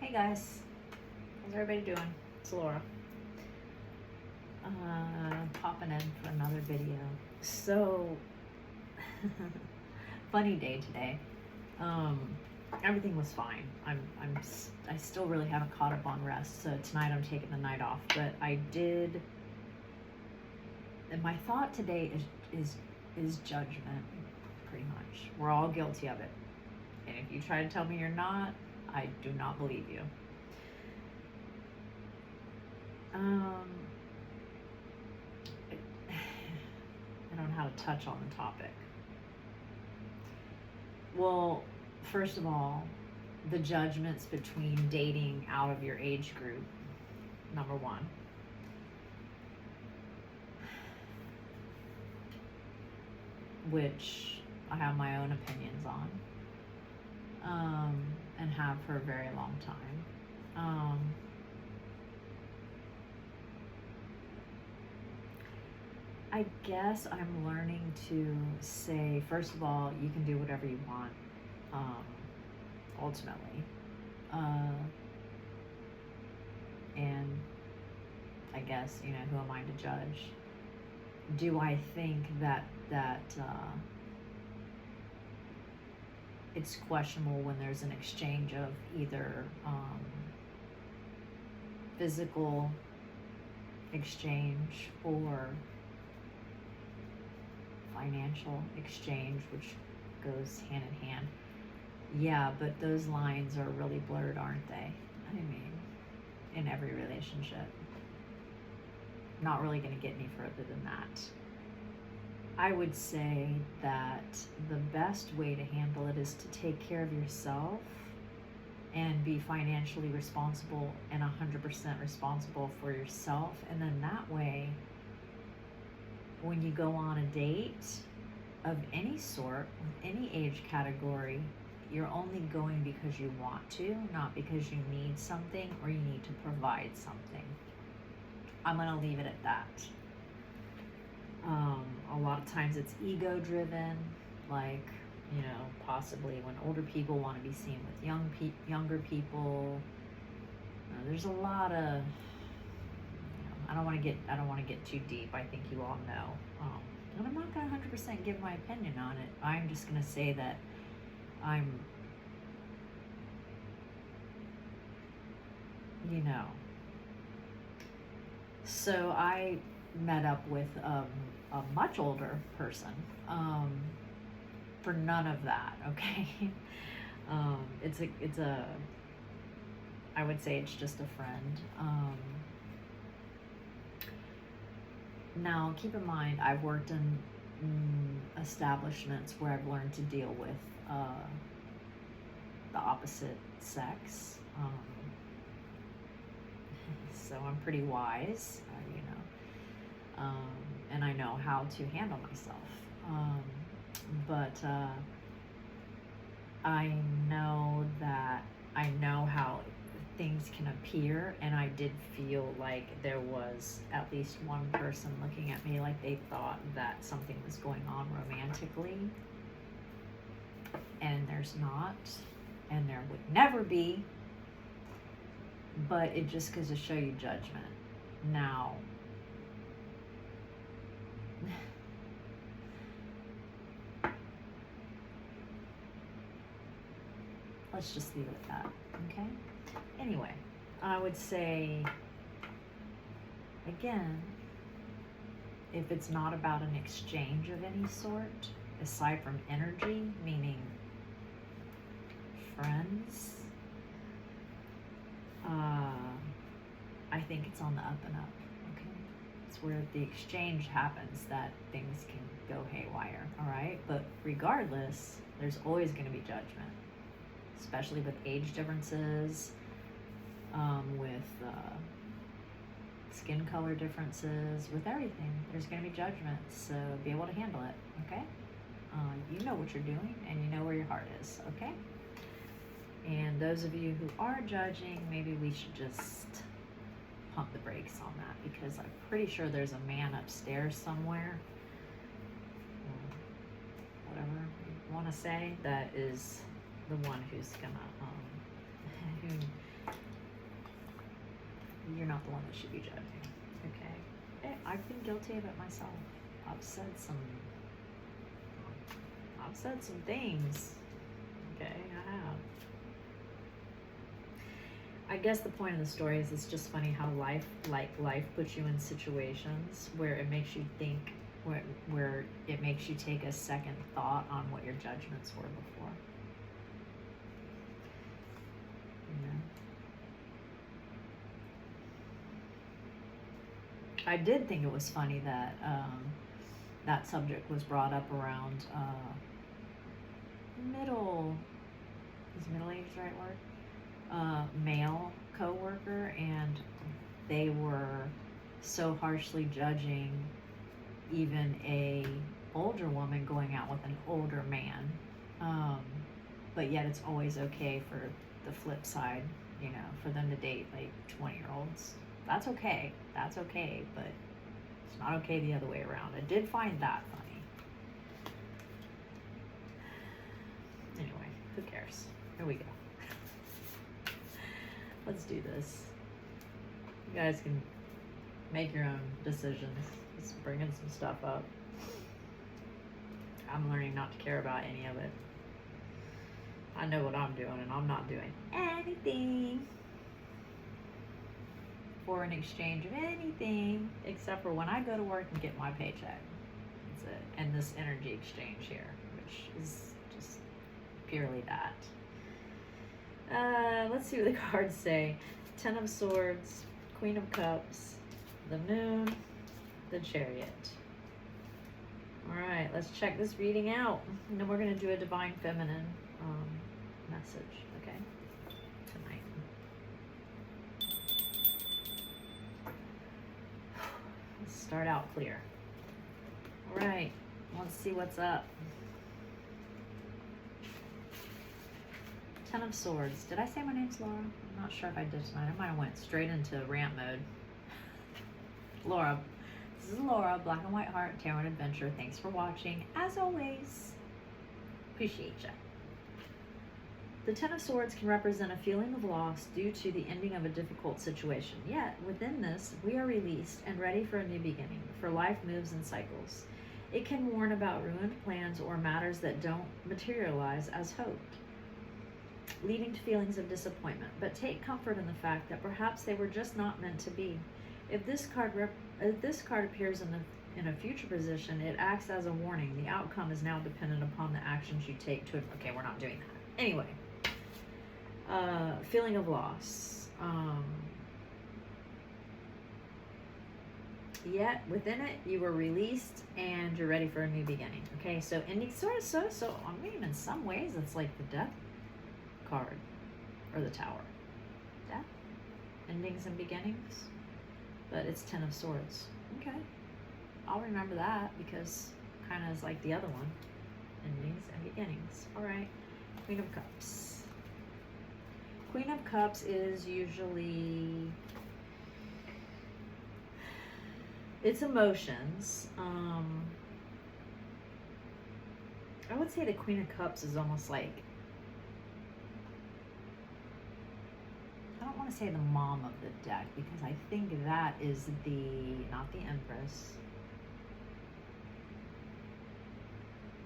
Hey guys, how's everybody doing? It's Laura. Popping in for another video. So, funny day today. Everything was fine. I still really haven't caught up on rest. So tonight I'm taking the night off. But I did. And my thought today is judgment. Pretty much, we're all guilty of it. And if you try to tell me you're not, I do not believe you. I don't know how to touch on the topic. Well, first of all, the judgments between dating out of your age group, number one. Which I have my own opinions on, and have for a very long time. I guess I'm learning to say, first of all, you can do whatever you want, ultimately. And I guess, who am I to judge? Do I think that it's questionable when there's an exchange of either physical exchange or financial exchange, which goes hand in hand? Yeah, but those lines are really blurred, aren't they? I mean, in every relationship. Not really going to get any further than that. I would say that the best way to handle it is to take care of yourself and be financially responsible and 100% responsible for yourself. And then that way, when you go on a date of any sort, with any age category, you're only going because you want to, not because you need something or you need to provide something. I'm going to leave it at that. A lot of times it's ego driven, like, possibly when older people want to be seen with younger people. There's a lot of, I don't want to get too deep. I think you all know. And I'm not going to 100% give my opinion on it. I'm just going to say that So I met up with a much older person for none of that, okay? I would say it's just a friend. Now, keep in mind, I've worked in establishments where I've learned to deal with the opposite sex. So I'm pretty wise, and I know how to handle myself. But I know how things can appear, and I did feel like there was at least one person looking at me like they thought that something was going on romantically, and there's not, and there would never be, but it just goes to show you judgment. Now, let's just leave it at that, okay? Anyway, I would say, again, if it's not about an exchange of any sort, aside from energy, meaning friends, I think it's on the up and up, okay? It's where the exchange happens that things can go haywire, all right? But regardless, there's always going to be judgment, especially with age differences, with skin color differences, with everything. There's going to be judgment, so be able to handle it, okay? You know what you're doing, and you know where your heart is, okay? And those of you who are judging, maybe we should just pump the brakes on that, because I'm pretty sure there's a man upstairs somewhere, whatever you want to say, that is the one who's gonna you're not the one that should be judging. Okay? I've been guilty of it myself. I've said some things. Okay, I have. I guess the point of the story is it's just funny how life puts you in situations where it makes you think, where it makes you take a second thought on what your judgments were before. You know? I did think it was funny that that subject was brought up around middle age the right word? Male co-worker, and they were so harshly judging even a older woman going out with an older man, but yet it's always okay for the flip side, you know, for them to date like 20-year-olds. That's okay, but it's not okay the other way around. I did find that funny. Anyway, who cares? Here we go. Let's do this. You guys can make your own decisions. Just bringing some stuff up. I'm learning not to care about any of it. I know what I'm doing, and I'm not doing anything for an exchange of anything except for when I go to work and get my paycheck. That's it. And this energy exchange here, which is just purely that. Let's see what the cards say. Ten of Swords, Queen of Cups, the Moon, the Chariot. Alright, let's check this reading out. And then we're going to do a Divine Feminine message, okay? Tonight. Let's start out clear. Alright, let's see what's up. Ten of Swords. Did I say my name's Laura? I'm not sure if I did tonight. I might have went straight into rant mode. Laura. This is Laura, Black and White Heart, Tarot and Adventure. Thanks for watching. As always, appreciate ya. The Ten of Swords can represent a feeling of loss due to the ending of a difficult situation. Yet, within this, we are released and ready for a new beginning, for life moves in cycles. It can warn about ruined plans or matters that don't materialize as hoped, leading to feelings of disappointment. But take comfort in the fact that perhaps they were just not meant to be. If this card appears in a future position, it acts as a warning. The outcome is now dependent upon the actions you take to. Okay, we're not doing that. Anyway, feeling of loss. Yet within it, you were released and you're ready for a new beginning. Okay, so ending so. I mean, in some ways, it's like the Death card or the Tower. Death, endings and beginnings. But it's Ten of Swords. Okay. I'll remember that because kind of is like the other one. Endings and beginnings. Alright. Queen of Cups. Queen of Cups is usually... it's emotions. I would say the Queen of Cups is almost like... I don't want to say the mom of the deck because I think that is not the Empress.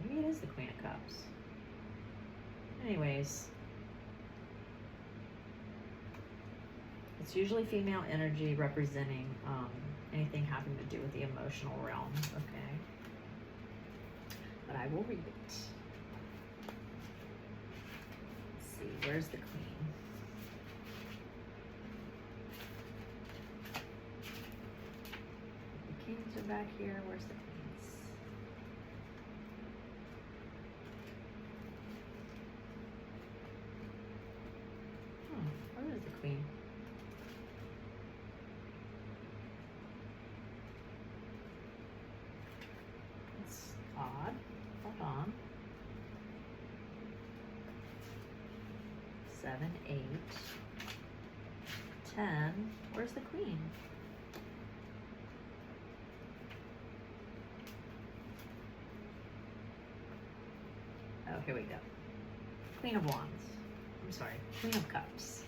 Maybe it is the Queen of Cups. Anyways, it's usually female energy representing anything having to do with the emotional realm. Okay, but I will read it. Let's see, where's the Queen? Kings are back here. Where's the Queens? Where is the Queen? It's odd. Hold on. 7, 8, 10. Where's the Queen? Oh, here we go. Queen of Wands. I'm sorry. Queen of Cups.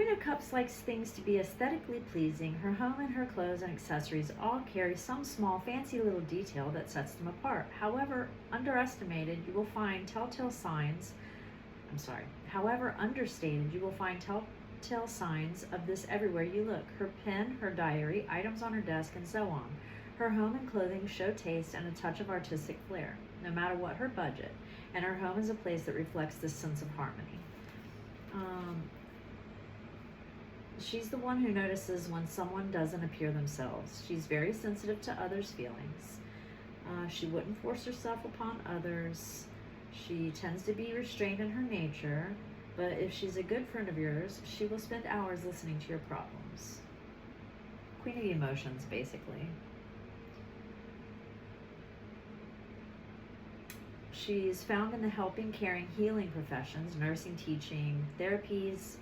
Queen of Cups likes things to be aesthetically pleasing. Her home and her clothes and accessories all carry some small, fancy little detail that sets them apart. However understated, you will find telltale signs of this everywhere you look. Her pen, her diary, items on her desk, and so on. Her home and clothing show taste and a touch of artistic flair, no matter what her budget. And her home is a place that reflects this sense of harmony. She's the one who notices when someone doesn't appear themselves. She's very sensitive to others' feelings. She wouldn't force herself upon others. She tends to be restrained in her nature, but if she's a good friend of yours, she will spend hours listening to your problems. Queen of Emotions, basically. She's found in the helping, caring, healing professions, nursing, teaching, therapies,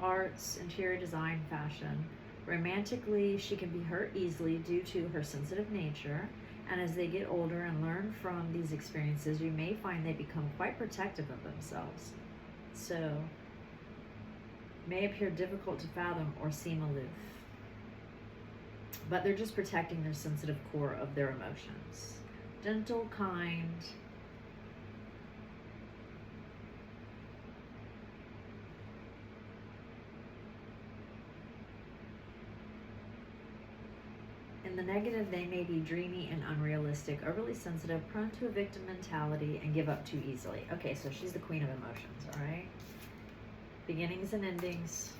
arts, interior design, fashion. Romantically, she can be hurt easily due to her sensitive nature, and as they get older and learn from these experiences, you may find they become quite protective of themselves. So, may appear difficult to fathom or seem aloof. But they're just protecting their sensitive core of their emotions. Gentle, kind, in the negative, they may be dreamy and unrealistic, overly sensitive, prone to a victim mentality, and give up too easily. Okay, so she's the Queen of Emotions, all right? Beginnings and endings.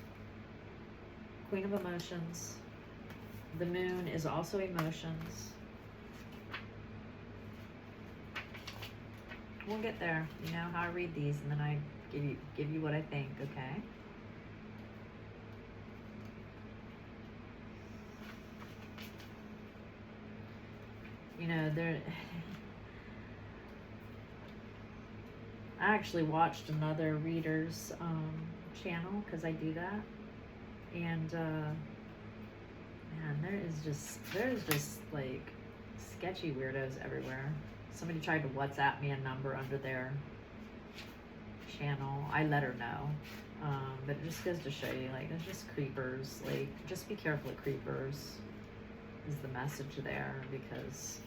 Queen of Emotions. The Moon is also emotions. We'll get there. You know how I read these, and then I give you what I think, okay? You know, I actually watched another reader's channel, because I do that, and man, there's just like sketchy weirdos everywhere. Somebody tried to WhatsApp me a number under their channel. I let her know, but it just goes to show you, like, there's just creepers. Like, just be careful of creepers is the message there, because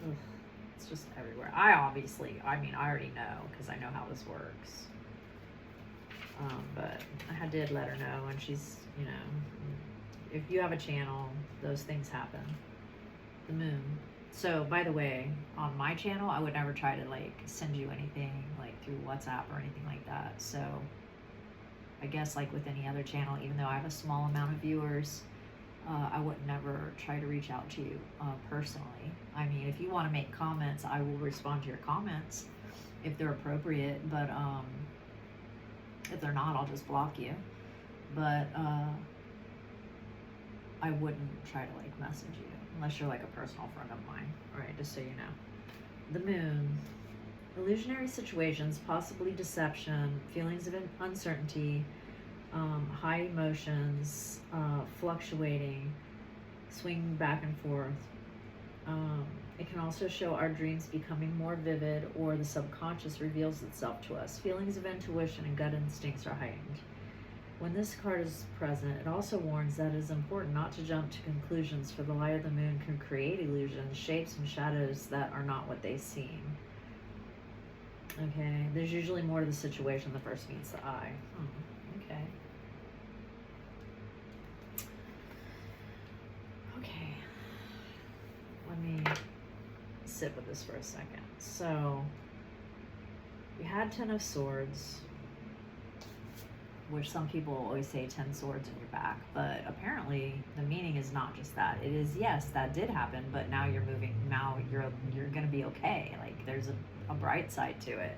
it's just everywhere. I already know, because I know how this works. But I did let her know, and she's, you know, if you have a channel, those things happen. The Moon. So, by the way, on my channel, I would never try to, like, send you anything, like, through WhatsApp or anything like that. So, I guess, like with any other channel, even though I have a small amount of viewers, I would never try to reach out to you personally. I mean, if you want to make comments, I will respond to your comments if they're appropriate, but if they're not, I'll just block you. But I wouldn't try to, like, message you unless you're, like, a personal friend of mine. All right, just so you know. The Moon. Illusionary situations, possibly deception, feelings of uncertainty, high emotions, fluctuating, swinging back and forth. It can also show our dreams becoming more vivid, or the subconscious reveals itself to us. Feelings of intuition and gut instincts are heightened. When this card is present, it also warns that it is important not to jump to conclusions, for the light of the moon can create illusions, shapes, and shadows that are not what they seem. Okay, there's usually more to the situation than first meets the eye. Okay. Okay. Let me sit with this for a second. So, you had 10 of Swords, which some people always say 10 swords in your back, but apparently the meaning is not just that. It is, yes, that did happen, but now you're moving, now you're gonna be okay. Like, there's a bright side to it,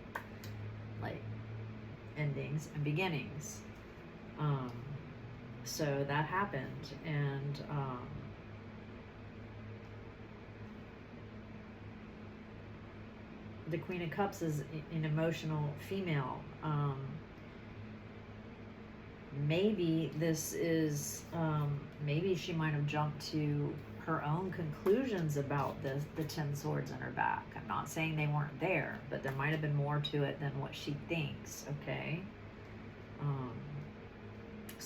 like endings and beginnings. So that happened, and the Queen of Cups is an emotional female. Maybe this is, maybe she might have jumped to her own conclusions about the 10 swords in her back. I'm not saying they weren't there, but there might have been more to it than what she thinks, okay?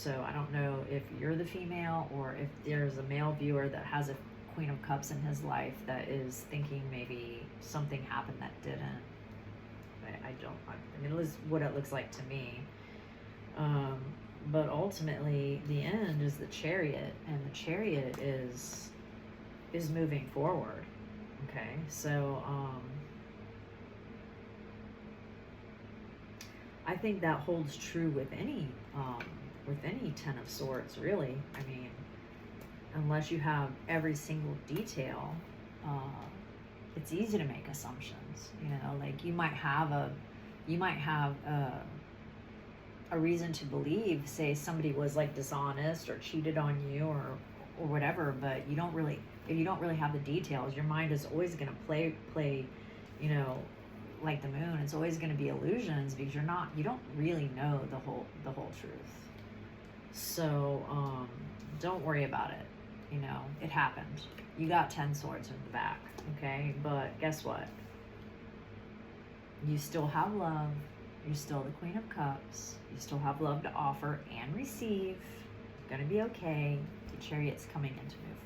So I don't know if you're the female or if there's a male viewer that has a Queen of Cups in his life that is thinking maybe something happened that didn't. I mean, it was what it looks like to me. But ultimately, the end is the Chariot, and the Chariot is moving forward. Okay, so I think that holds true with any Ten of Swords, really. I mean, unless you have every single detail, it's easy to make assumptions. You know, like you might have a reason to believe, say, somebody was like dishonest or cheated on you or whatever, but you don't really, if you don't really have the details, your mind is always going to play, you know, like the moon. It's always going to be illusions because you don't really know the whole truth. So don't worry about it. You know, it happened. You got 10 swords in the back, okay? But guess what? You still have love. You're still the Queen of Cups. You still have love to offer and receive. You're going to be okay. The Chariot's coming in to move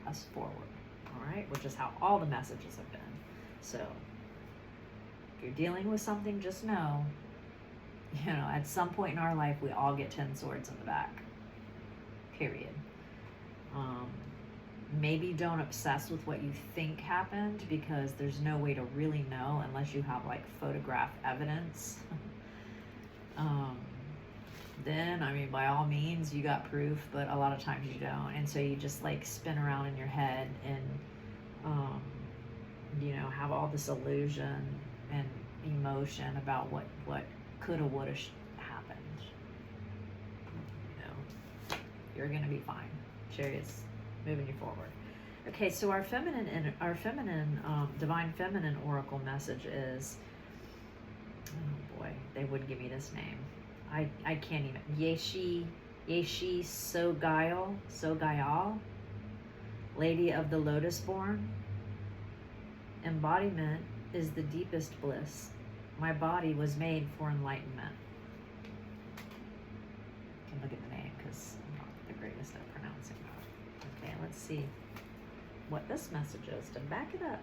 us forward, all right? Which is how all the messages have been. So if you're dealing with something, just know, you know, at some point in our life, we all get 10 swords in the back, period. Maybe don't obsess with what you think happened, because there's no way to really know unless you have like photograph evidence. Then, I mean, by all means, you got proof, but a lot of times you don't. And so you just like spin around in your head and, you know, have all this illusion and emotion about what coulda, woulda, happened. You know, you're going to be fine. Chariot's moving you forward. Okay, so our divine feminine oracle message is, oh boy, they would give me this name. I can't even. Yeshi Sogayal, Lady of the Lotus Born. Embodiment is the deepest bliss. My body was made for enlightenment. You can look at the name because I'm not the greatest at pronouncing that. Okay, let's see what this message is to back it up.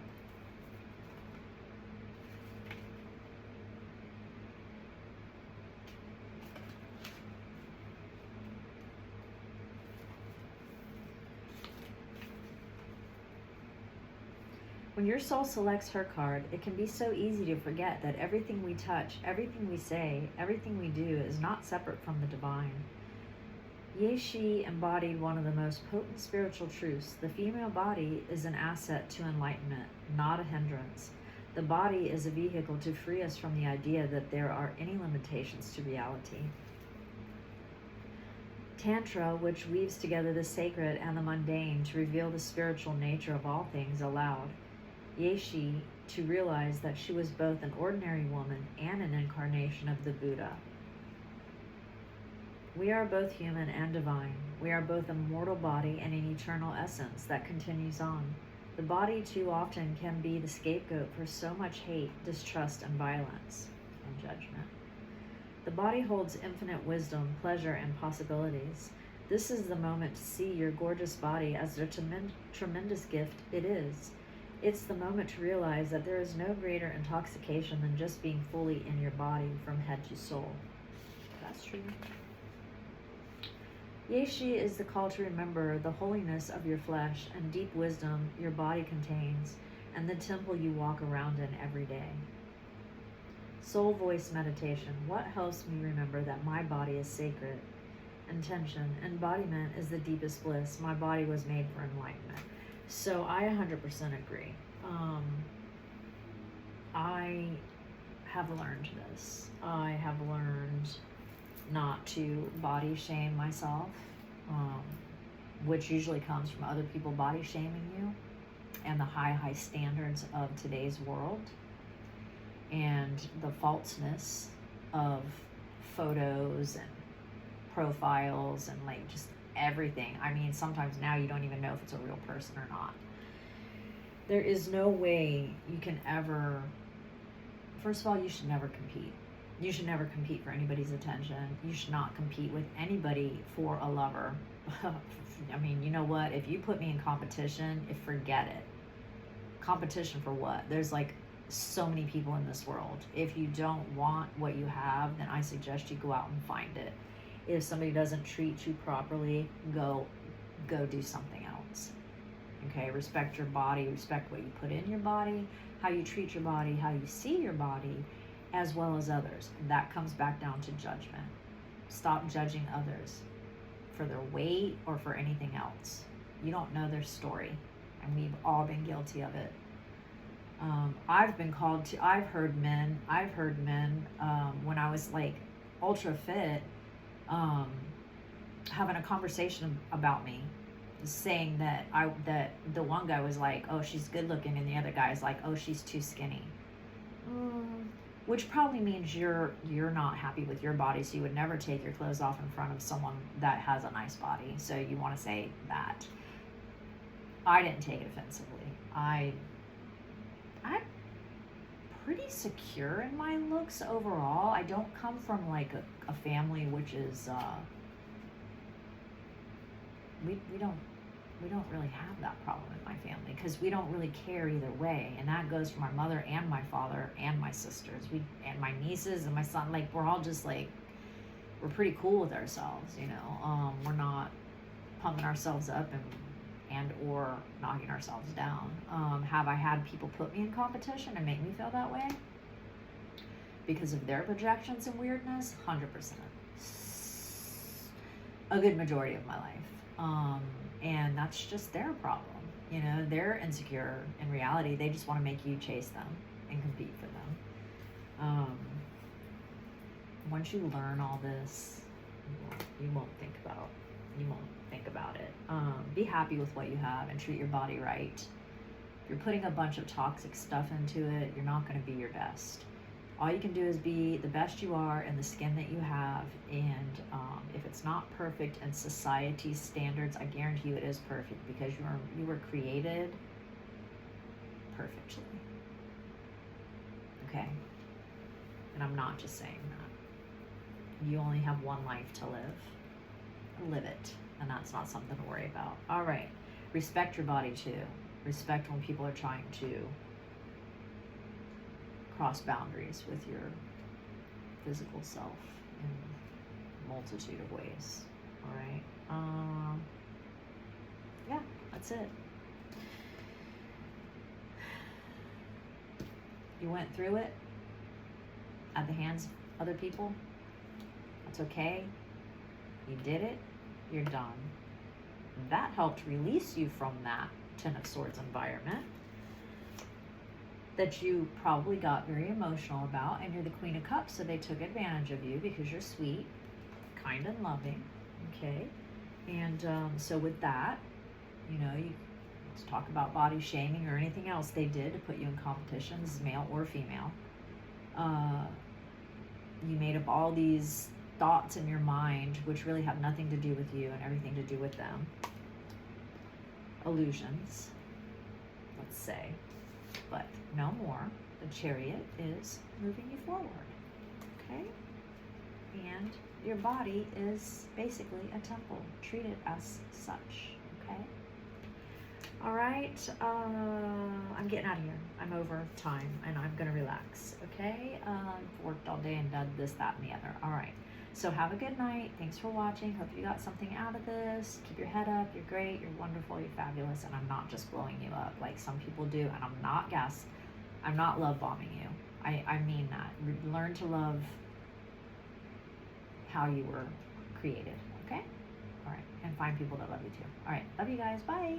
When your soul selects her card, it can be so easy to forget that everything we touch, everything we say, everything we do is not separate from the divine. Yeshi embodied one of the most potent spiritual truths. The female body is an asset to enlightenment, not a hindrance. The body is a vehicle to free us from the idea that there are any limitations to reality. Tantra, which weaves together the sacred and the mundane to reveal the spiritual nature of all things, allowed Yeshi to realize that she was both an ordinary woman and an incarnation of the Buddha. We are both human and divine. We are both a mortal body and an eternal essence that continues on. The body too often can be the scapegoat for so much hate, distrust, and violence and judgment. The body holds infinite wisdom, pleasure, and possibilities. This is the moment to see your gorgeous body as the tremendous gift it is. It's the moment to realize that there is no greater intoxication than just being fully in your body from head to soul. That's true. Yeshi is the call to remember the holiness of your flesh and deep wisdom your body contains, and the temple you walk around in every day. Soul voice meditation. What helps me remember that my body is sacred? Intention. Embodiment is the deepest bliss. My body was made for enlightenment. So I 100% agree. I have learned this. I have learned not to body shame myself, which usually comes from other people body shaming you and the high standards of today's world and the falseness of photos and profiles and like just everything. I mean, sometimes now you don't even know if it's a real person or not. There is no way you can ever, first of all, you should never compete. You should never compete for anybody's attention. You should not compete with anybody for a lover. I mean, you know what? If you put me in competition, forget it. Competition for what? There's like so many people in this world. If you don't want what you have, then I suggest you go out and find it. If somebody doesn't treat you properly, go do something else. Okay, respect your body, respect what you put in your body, how you treat your body, how you see your body, as well as others. That comes back down to judgment. Stop judging others for their weight or for anything else. You don't know their story, and we've all been guilty of it. I've heard men when I was like ultra fit, having a conversation about me, saying that the one guy was like, oh, she's good looking, and the other guy's like, oh, she's too skinny. Which probably means you're not happy with your body, so you would never take your clothes off in front of someone that has a nice body. So you want to say that. I didn't take it offensively. I'm pretty secure in my looks overall. I don't come from like a family which is we don't really have that problem in my family, because we don't really care either way, and that goes for my mother and my father and my sisters, and my nieces and my son. Like, we're all just like, we're pretty cool with ourselves, you know. We're not pumping ourselves up and or knocking ourselves down. Have I had people put me in competition and make me feel that way because of their projections and weirdness? 100%. A good majority of my life. And that's just their problem. You know, they're insecure in reality. They just want to make you chase them and compete for them. Once you learn all this, you won't think about it. Be happy with what you have and treat your body right. If you're putting a bunch of toxic stuff into it, you're not going to be your best. All you can do is be the best you are in the skin that you have, and if it's not perfect in society's standards, I guarantee you it is perfect, because you were created perfectly. Okay? And I'm not just saying that. You only have one life to live. Live it. And that's not something to worry about. All right. Respect your body too. Respect when people are trying to cross boundaries with your physical self in a multitude of ways. All right. Yeah, that's it. You went through it at the hands of other people. That's okay. You did it. You're done. That helped release you from that Ten of Swords environment that you probably got very emotional about, and you're the Queen of Cups, so they took advantage of you because you're sweet, kind, and loving. Okay? And so with that, you know, let's talk about body shaming or anything else they did to put you in competitions, male or female. You made up all these thoughts in your mind which really have nothing to do with you and everything to do with them. Illusions, let's say. But no more. The Chariot is moving you forward. Okay? And your body is basically a temple. Treat it as such. Okay? All right. I'm getting out of here. I'm over time, and I'm going to relax. Okay? Worked all day and done this, that, and the other. All right. So have a good night. Thanks for watching. Hope you got something out of this. Keep your head up. You're great. You're wonderful. You're fabulous. And I'm not just blowing you up like some people do. And I'm not love bombing you. I mean that. Learn to love how you were created. Okay? All right. And find people that love you too. All right. Love you guys. Bye.